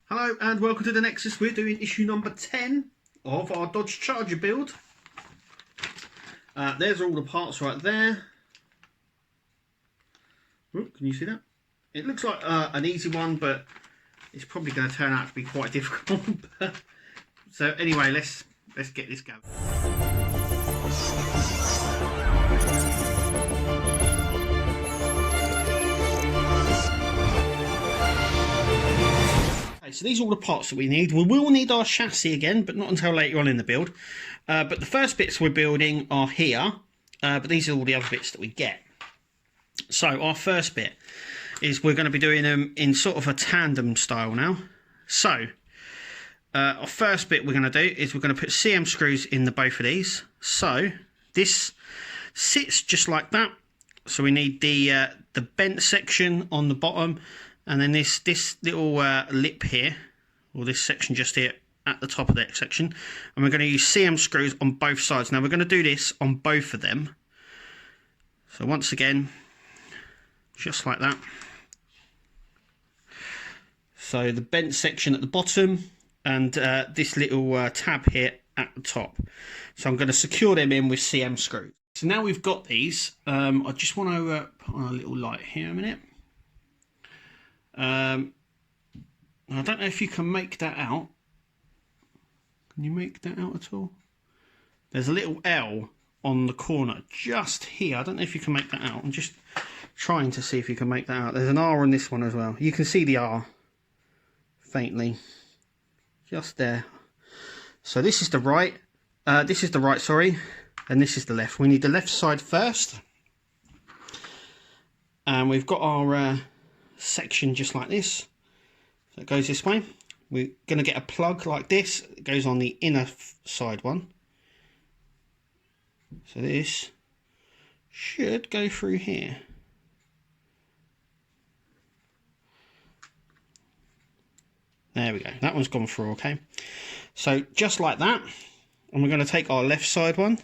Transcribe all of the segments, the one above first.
Hello and welcome to the Nexus. We're doing issue number 10 of our Dodge Charger build. There's all the parts right there. Ooh, can you see that? It looks like an easy one, but it's probably going to turn out to be quite difficult. So anyway, let's get this going. So these are all the parts that we need. We will need our chassis again, but not until later on in the build. But the first bits we're building are here, but these are all the other bits that we get. So our first bit is we're going to be doing them in sort of a tandem style now. So our first bit we're going to do is we're going to put CM screws in both of these. So this sits just like that. So we need the bent section on the bottom. And then this little lip here, or this section just here at the top of that section. And we're going to use CM screws on both sides. Now we're going to do this on both of them. So once again, just like that. So the bent section at the bottom and this little tab here at the top. So I'm going to secure them in with CM screws. So now we've got these, I just want to put on a little light here a minute. I don't know if you can make that out. Can you make that out at all? There's a little L on the corner just here. I don't know if you can make that out. I'm just trying to see if you can make that out. There's an R on this one as well. You can see the R faintly just there. So this is the right. This is the right, sorry, and this is the left. We need the left side first, and we've got our section just like this. So it goes this way. We're going to get a plug like this. It goes on the inner side one. So this should go through here. There we go. That one's gone through, okay. So just like that. And we're going to take our left side one.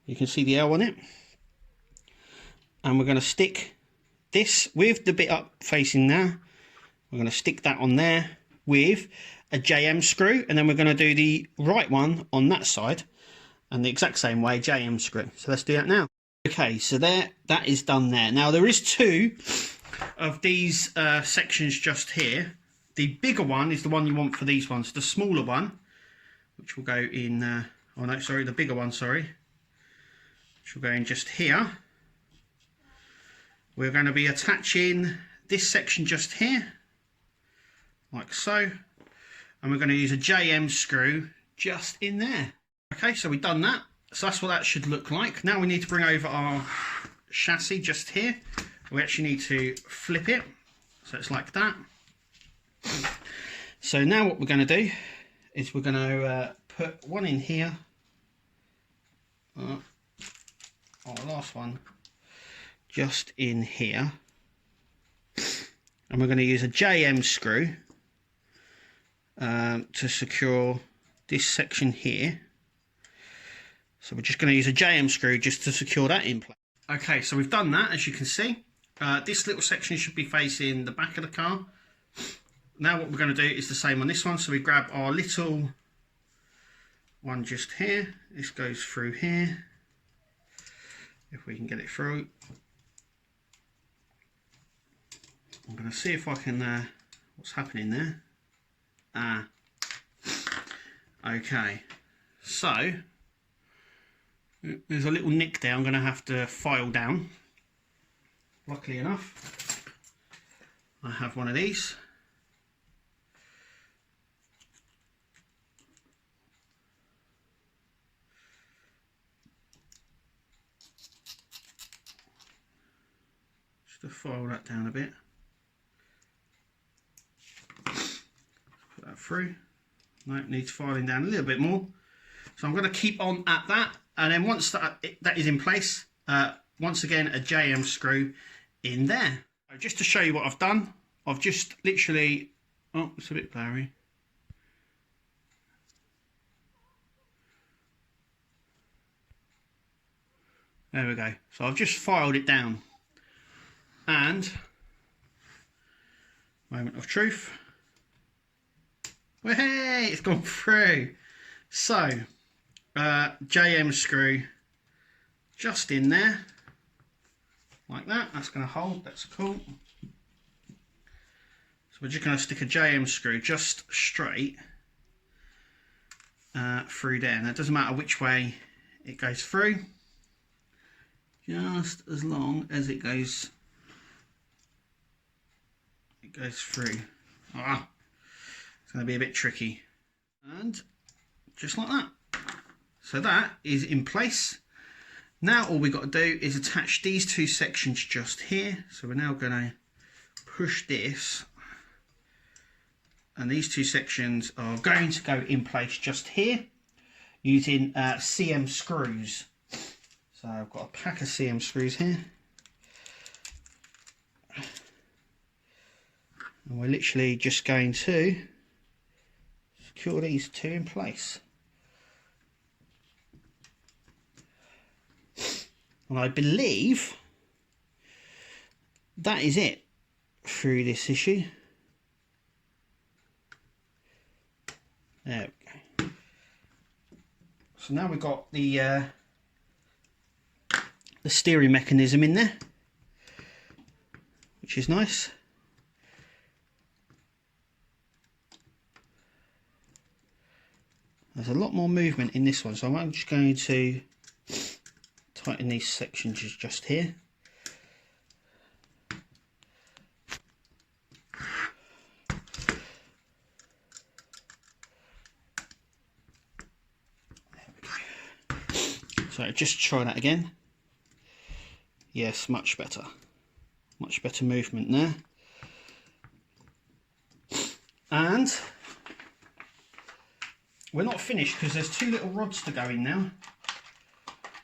You can see the L on it. And we're going to stick this with the bit up facing there. We're going to stick that on there with a JM screw, and then we're going to do the right one on that side and the exact same way, JM screw. So let's do that now. Okay, so that is done there. Now there is two of these sections just here. The bigger one is the one you want for these ones. The smaller one, which will go in oh no, sorry, the bigger one, sorry, which will go in just here. We're going to be attaching this section just here, like so, and we're going to use a JM screw just in there. Okay, so we've done that. So that's what that should look like. Now we need to bring over our chassis just here. We actually need to flip it, so it's like that. So now what we're going to do is we're going to put one in here. Our last one just in here, and we're going to use a JM screw to secure this section here. So we're just going to use a JM screw just to secure that in place. Okay, so we've done that, as you can see. This little section should be facing the back of the car. Now what we're going to do is the same on this one. So we grab our little one just here. This goes through here, if we can get it through. I'm going to see if I can, what's happening there. Okay, so there's a little nick there I'm going to have to file down. Luckily enough, I have one of these. Just to file that down a bit. Put that through. No, it needs filing down a little bit more. So I'm going to keep on at that, and then once that is in place, once again a JM screw in there. So just to show you what I've done, I've just literally, oh, it's a bit blurry. There we go. So I've just filed it down, and moment of truth. Hey, it's gone through. So, JM screw just in there, like that. That's going to hold, that's cool. So we're just going to stick a JM screw just straight through there. Now it doesn't matter which way it goes through, just as long as it goes through. It's going to be a bit tricky. And just like that. So that is in place. Now all we've got to do is attach these two sections just here. So we're now going to push this, and these two sections are going to go in place just here using CM screws. So I've got a pack of CM screws here, and we're literally just going to secure these two in place. And I believe that is it through this issue. There we go. So now we've got the steering mechanism in there, which is nice. There's a lot more movement in this one, so I'm just going to tighten these sections just here. So just try that again. Yes, much better movement there. And we're not finished because there's two little rods to go in now,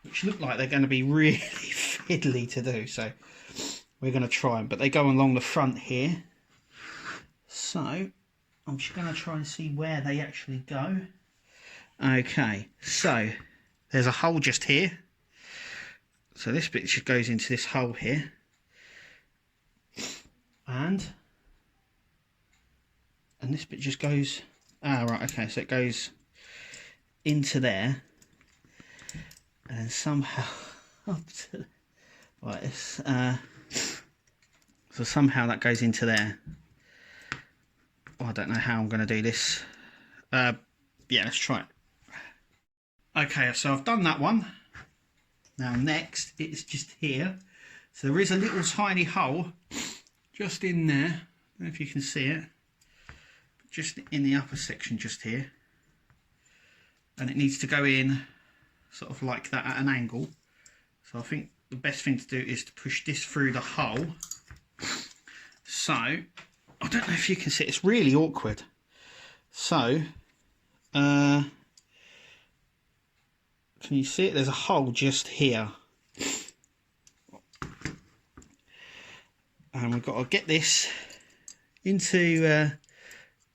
which look like they're going to be really fiddly to do, so we're going to try them, but they go along the front here. So I'm just going to try and see where they actually go. Okay, so there's a hole just here, so this bit just goes into this hole here, and this bit just goes, right, okay, so it goes into there, and then somehow up to, right, so somehow that goes into there. I don't know how I'm going to do this. Yeah, let's try it. Okay, so I've done that one. Now next, it's just here. So there is a little tiny hole just in there. I don't know if you can see it. Just in the upper section just here. And it needs to go in sort of like that at an angle. So I think the best thing to do is to push this through the hole. So, I don't know if you can see it. It's really awkward. So, can you see it? There's a hole just here. And we've got to get this into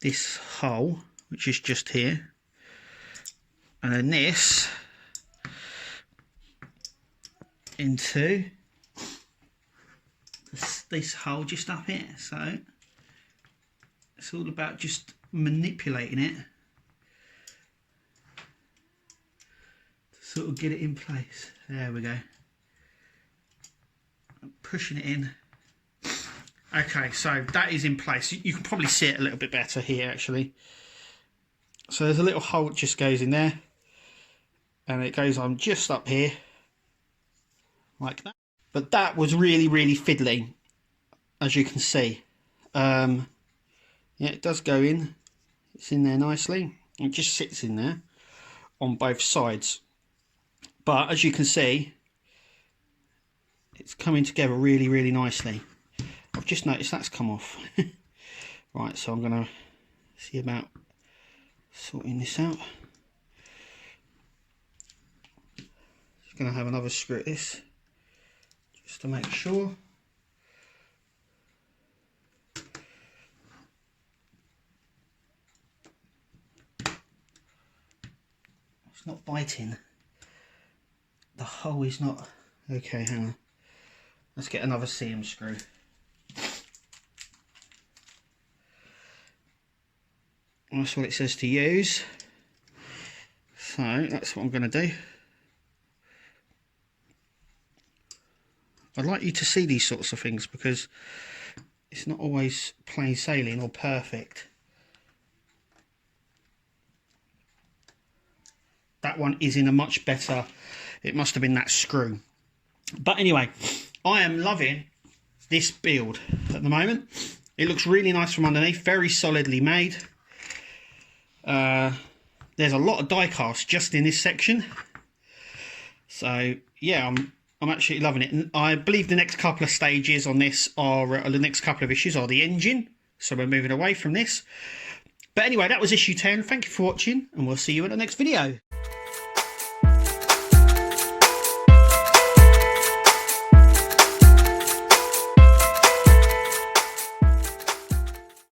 this hole, which is just here. And then this into this hole just up here. So, it's all about just manipulating it sort of get it in place. There we go. I'm pushing it in. Okay, so that is in place. You can probably see it a little bit better here actually. So there's a little hole that just goes in there, and it goes on just up here like that. But that was really fiddly, as you can see. Yeah, it does go in. It's in there nicely. It just sits in there on both sides. But as you can see, it's coming together really nicely. I've just noticed that's come off. Right, so I'm going to see about sorting this out. Just going to have another screw at this, just to make sure. It's not biting. The hole is not. Okay, hang on. Let's get another CM screw. That's what it says to use. So that's what I'm going to do. I'd like you to see these sorts of things because it's not always plain sailing or perfect. That one is in a much better, it must have been that screw. But anyway, I am loving this build at the moment. It looks really nice from underneath, very solidly made. There's a lot of die cast just in this section. So yeah, I'm actually loving it. And I believe the next couple of stages on this are, the next couple of issues are the engine. So we're moving away from this. But anyway, that was issue 10. Thank you for watching, and we'll see you in the next video.